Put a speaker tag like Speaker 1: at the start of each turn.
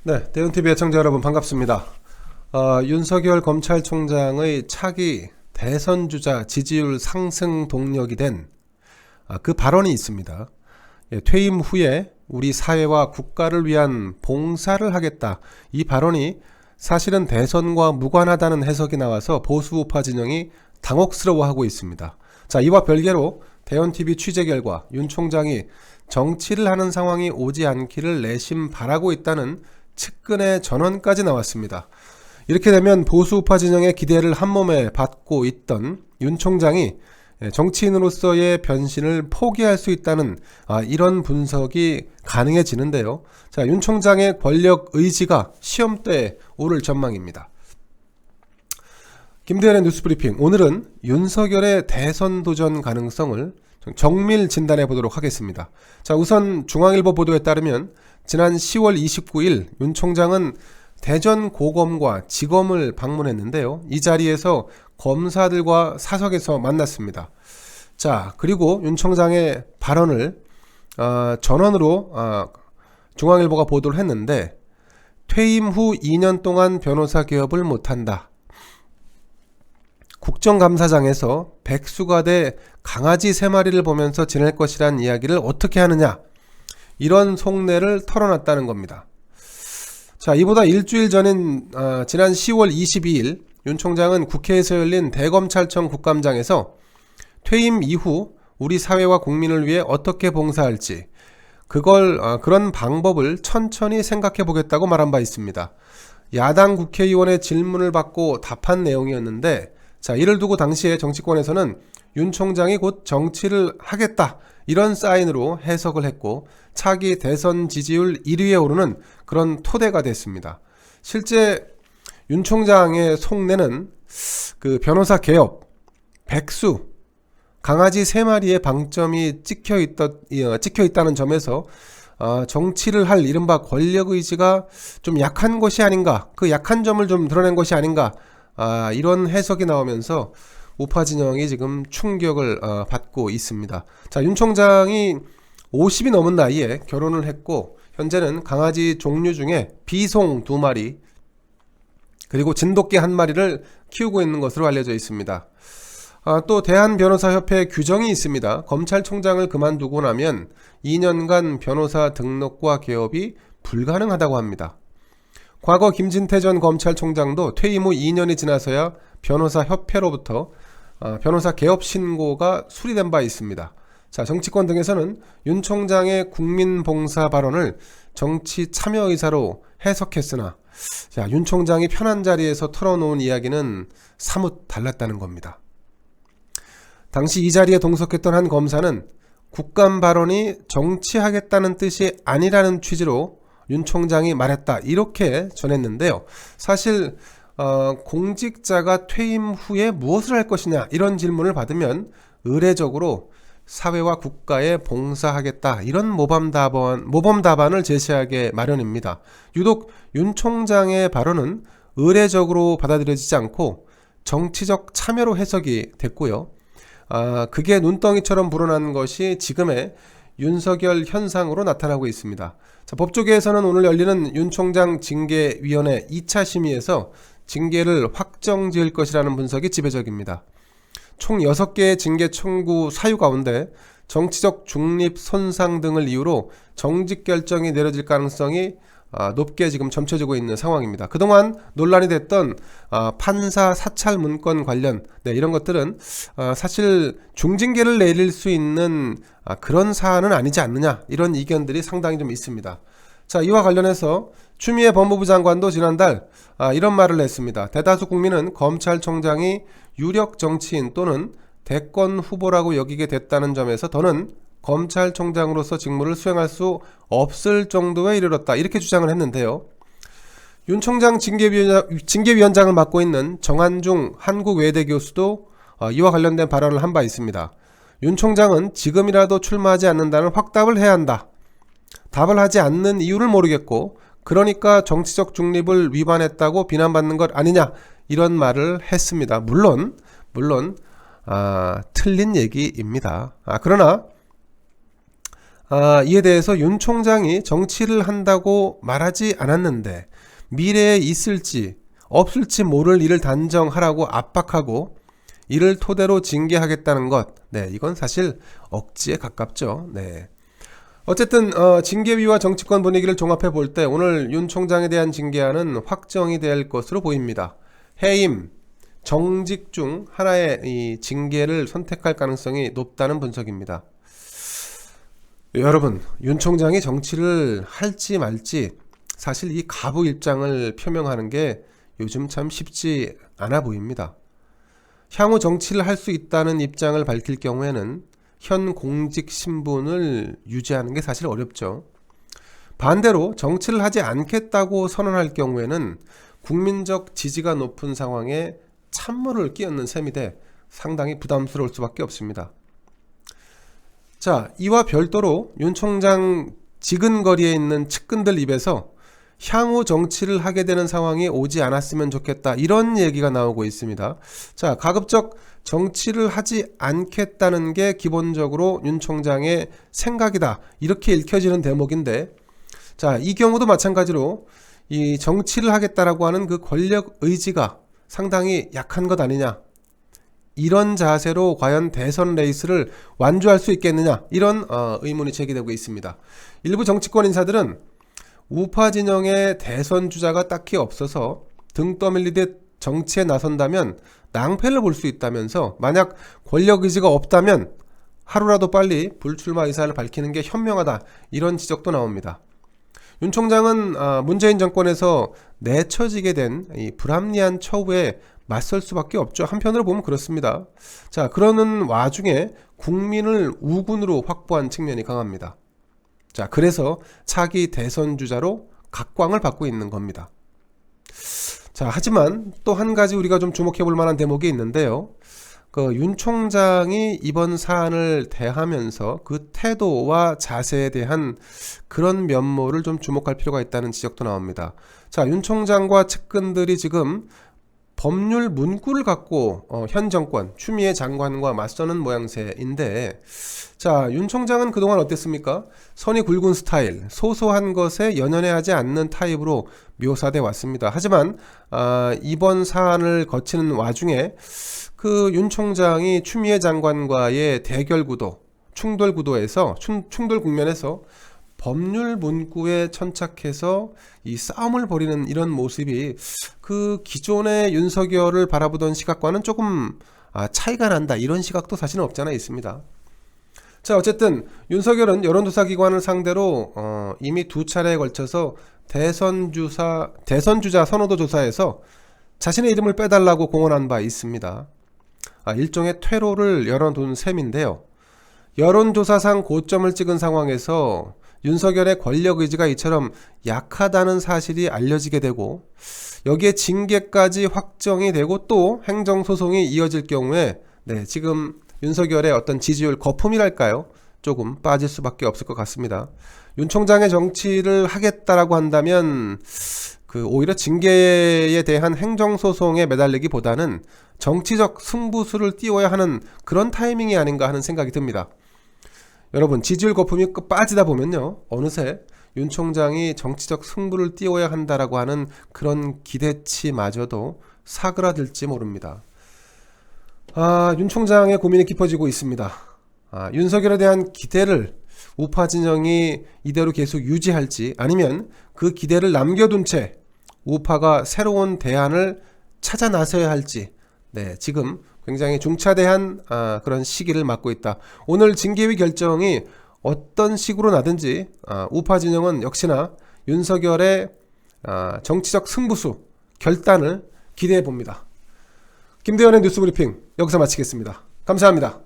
Speaker 1: 네, 대운TV 애청자 여러분 반갑습니다. 윤석열 검찰총장의 차기 대선주자 지지율 상승 동력이 된 그 발언이 있습니다. 퇴임 후에 우리 사회와 국가를 위한 봉사를 하겠다. 이 발언이 사실은 대선과 무관하다는 해석이 나와서 보수 우파 진영이 당혹스러워하고 있습니다. 자, 이와 별개로 대운TV 취재 결과 윤 총장이 정치를 하는 상황이 오지 않기를 내심 바라고 있다는 측근의 전언까지 나왔습니다. 이렇게 되면 보수 우파 진영의 기대를 한몸에 받고 있던 윤 총장이 정치인으로서의 변신을 포기할 수 있다는 이런 분석이 가능해지는데요. 자, 윤 총장의 권력 의지가 시험대에 오를 전망입니다. 김대현의 뉴스브리핑, 오늘은 윤석열의 대선 도전 가능성을 정밀 진단해 보도록 하겠습니다. 자, 우선 중앙일보 보도에 따르면 지난 10월 29일 윤 총장은 대전 고검과 지검을 방문했는데요. 이 자리에서 검사들과 사석에서 만났습니다. 자, 그리고 윤 총장의 발언을 전원으로 중앙일보가 보도를 했는데, 퇴임 후 2년 동안 변호사 개업을 못한다. 국정감사장에서 백수가 돼 강아지 3마리를 보면서 지낼 것이란 이야기를 어떻게 하느냐, 이런 속내를 털어놨다는 겁니다. 자, 이보다 일주일 전인 지난 10월 22일 윤 총장은 국회에서 열린 대검찰청 국감장에서 퇴임 이후 우리 사회와 국민을 위해 어떻게 봉사할지 그런 방법을 천천히 생각해 보겠다고 말한 바 있습니다. 야당 국회의원의 질문을 받고 답한 내용이었는데, 자, 이를 두고 당시에 정치권에서는 윤 총장이 곧 정치를 하겠다, 이런 사인으로 해석을 했고 차기 대선 지지율 1위에 오르는 그런 토대가 됐습니다. 실제 윤 총장의 속내는 그 변호사 개업, 백수, 강아지 3마리의 방점이 찍혀 있다는 점에서 정치를 할 이른바 권력 의지가 좀 약한 것이 아닌가, 그 약한 점을 좀 드러낸 것이 아닌가, 이런 해석이 나오면서 우파 진영이 지금 충격을 받고 있습니다. 자, 윤 총장이 50이 넘은 나이에 결혼을 했고 현재는 강아지 종류 중에 비송 2마리 그리고 진돗개 1마리를 키우고 있는 것으로 알려져 있습니다. 또 대한변호사협회 규정이 있습니다. 검찰총장을 그만두고 나면 2년간 변호사 등록과 개업이 불가능하다고 합니다. 과거 김진태 전 검찰총장도 퇴임 후 2년이 지나서야 변호사협회로부터 변호사 개업 신고가 수리된 바 있습니다. 자, 정치권 등에서는 윤 총장의 국민봉사 발언을 정치 참여 의사로 해석했으나, 자, 윤 총장이 편한 자리에서 털어놓은 이야기는 사뭇 달랐다는 겁니다. 당시 이 자리에 동석했던 한 검사는 국감 발언이 정치하겠다는 뜻이 아니라는 취지로 윤 총장이 말했다, 이렇게 전했는데요. 사실 공직자가 퇴임 후에 무엇을 할 것이냐, 이런 질문을 받으면 의례적으로 사회와 국가에 봉사하겠다, 이런 모범 답안을 제시하게 마련입니다. 유독 윤 총장의 발언은 의례적으로 받아들여지지 않고 정치적 참여로 해석이 됐고요. 그게 눈덩이처럼 불어난 것이 지금의 윤석열 현상으로 나타나고 있습니다. 자, 법조계에서는 오늘 열리는 윤 총장 징계위원회 2차 심의에서 징계를 확정 지을 것이라는 분석이 지배적입니다. 총 6개의 징계 청구 사유 가운데 정치적 중립 손상 등을 이유로 정직 결정이 내려질 가능성이 높게 지금 점쳐지고 있는 상황입니다. 그동안 논란이 됐던 판사 사찰 문건 관련 이런 것들은 사실 중징계를 내릴 수 있는 그런 사안은 아니지 않느냐, 이런 의견들이 상당히 좀 있습니다. 자, 이와 관련해서 추미애 법무부 장관도 지난달 이런 말을 했습니다. 대다수 국민은 검찰총장이 유력 정치인 또는 대권 후보라고 여기게 됐다는 점에서 더는 검찰총장으로서 직무를 수행할 수 없을 정도에 이르렀다, 이렇게 주장을 했는데요. 윤 총장 징계위원장을 맡고 있는 정한중 한국외대 교수도 이와 관련된 발언을 한 바 있습니다. 윤 총장은 지금이라도 출마하지 않는다는 확답을 해야 한다. 답을 하지 않는 이유를 모르겠고 그러니까 정치적 중립을 위반했다고 비난받는 것 아니냐, 이런 말을 했습니다. 물론 틀린 얘기입니다. 그러나 이에 대해서 윤 총장이 정치를 한다고 말하지 않았는데 미래에 있을지 없을지 모를 일을 단정하라고 압박하고 이를 토대로 징계하겠다는 것, 네, 이건 사실 억지에 가깝죠. 네. 어쨌든 징계위와 정치권 분위기를 종합해 볼 때 오늘 윤 총장에 대한 징계안은 확정이 될 것으로 보입니다. 해임, 정직 중 하나의 이 징계를 선택할 가능성이 높다는 분석입니다. 여러분, 윤 총장이 정치를 할지 말지 사실 이 가부 입장을 표명하는 게 요즘 참 쉽지 않아 보입니다. 향후 정치를 할 수 있다는 입장을 밝힐 경우에는 현 공직 신분을 유지하는 게 사실 어렵죠. 반대로 정치를 하지 않겠다고 선언할 경우에는 국민적 지지가 높은 상황에 찬물을 끼얹는 셈이 돼 상당히 부담스러울 수밖에 없습니다. 자, 이와 별도로 윤 총장 지근거리에 있는 측근들 입에서 향후 정치를 하게 되는 상황이 오지 않았으면 좋겠다, 이런 얘기가 나오고 있습니다. 자, 가급적 정치를 하지 않겠다는 게 기본적으로 윤 총장의 생각이다, 이렇게 읽혀지는 대목인데, 자, 이 경우도 마찬가지로 이 정치를 하겠다라고 하는 그 권력 의지가 상당히 약한 것 아니냐, 이런 자세로 과연 대선 레이스를 완주할 수 있겠느냐, 이런 의문이 제기되고 있습니다. 일부 정치권 인사들은 우파 진영의 대선 주자가 딱히 없어서 등 떠밀리듯 정치에 나선다면 낭패를 볼 수 있다면서 만약 권력 의지가 없다면 하루라도 빨리 불출마 의사를 밝히는 게 현명하다, 이런 지적도 나옵니다. 윤 총장은 문재인 정권에서 내쳐지게 된 이 불합리한 처우에 맞설 수밖에 없죠. 한편으로 보면 그렇습니다. 자, 그러는 와중에 국민을 우군으로 확보한 측면이 강합니다. 자, 그래서 차기 대선 주자로 각광을 받고 있는 겁니다. 자, 하지만 또 한 가지 우리가 좀 주목해 볼 만한 대목이 있는데요. 윤 총장이 이번 사안을 대하면서 그 태도와 자세에 대한 그런 면모를 좀 주목할 필요가 있다는 지적도 나옵니다. 자, 윤 총장과 측근들이 지금 법률 문구를 갖고 현 정권 추미애 장관과 맞서는 모양새인데, 자, 윤 총장은 그동안 어땠습니까? 선이 굵은 스타일, 소소한 것에 연연해하지 않는 타입으로 묘사돼 왔습니다. 하지만 이번 사안을 거치는 와중에 그 윤 총장이 추미애 장관과의 대결 구도, 충돌 구도에서 충돌 국면에서 법률 문구에 천착해서 이 싸움을 벌이는 이런 모습이 그 기존의 윤석열을 바라보던 시각과는 조금 차이가 난다, 이런 시각도 사실은 없지 않아 있습니다. 자, 어쨌든 윤석열은 여론조사 기관을 상대로 이미 2차례에 걸쳐서 대선주자 선호도 조사에서 자신의 이름을 빼달라고 공언한 바 있습니다. 일종의 퇴로를 열어둔 셈인데요. 여론조사상 고점을 찍은 상황에서 윤석열의 권력 의지가 이처럼 약하다는 사실이 알려지게 되고 여기에 징계까지 확정이 되고 또 행정소송이 이어질 경우에 지금 윤석열의 어떤 지지율 거품이랄까요? 조금 빠질 수밖에 없을 것 같습니다. 윤 총장의 정치를 하겠다라고 한다면 오히려 징계에 대한 행정소송에 매달리기보다는 정치적 승부수를 띄워야 하는 그런 타이밍이 아닌가 하는 생각이 듭니다. 여러분, 지지율 거품이 빠지다 보면요, 어느새 윤 총장이 정치적 승부를 띄워야 한다라고 하는 그런 기대치마저도 사그라들지 모릅니다. 윤 총장의 고민이 깊어지고 있습니다. 윤석열에 대한 기대를 우파 진영이 이대로 계속 유지할지, 아니면 그 기대를 남겨둔 채 우파가 새로운 대안을 찾아 나서야 할지, 지금 굉장히 중차대한 그런 시기를 맞고 있다. 오늘 징계위 결정이 어떤 식으로 나든지 우파 진영은 역시나 윤석열의 정치적 승부수 결단을 기대해 봅니다. 김대현의 뉴스브리핑 여기서 마치겠습니다. 감사합니다.